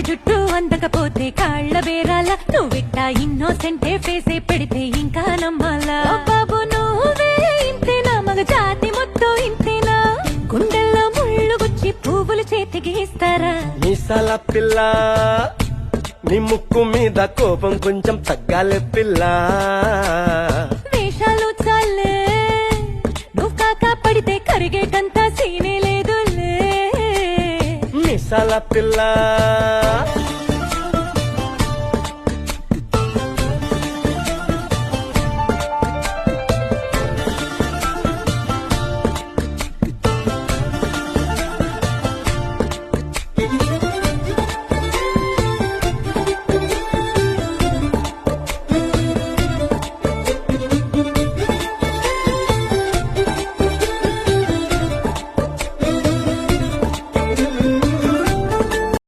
జుట్టు అందకపోతే కాళ్ళ బేరాల నువ్విట్టా ఇన్నోసెంటే ఫేసే పెడితే ఇంకా నమ్మాలా బాబు నువ్వే ఇంతేనా మగ జాతి మొత్తం ఇంతేనా గుండెల్లో ముళ్ళు గుచ్చి పువ్వులు చేతికి ఇస్తారా మీసాల పిల్ల నీ ముక్కు మీద కోపం కొంచెం తగ్గాలే పిల్ల వేషాలు చాలే నువ్వు కాకా పడితే కరిగేటంతా సీనే లేదులే మీసాల పిల్ల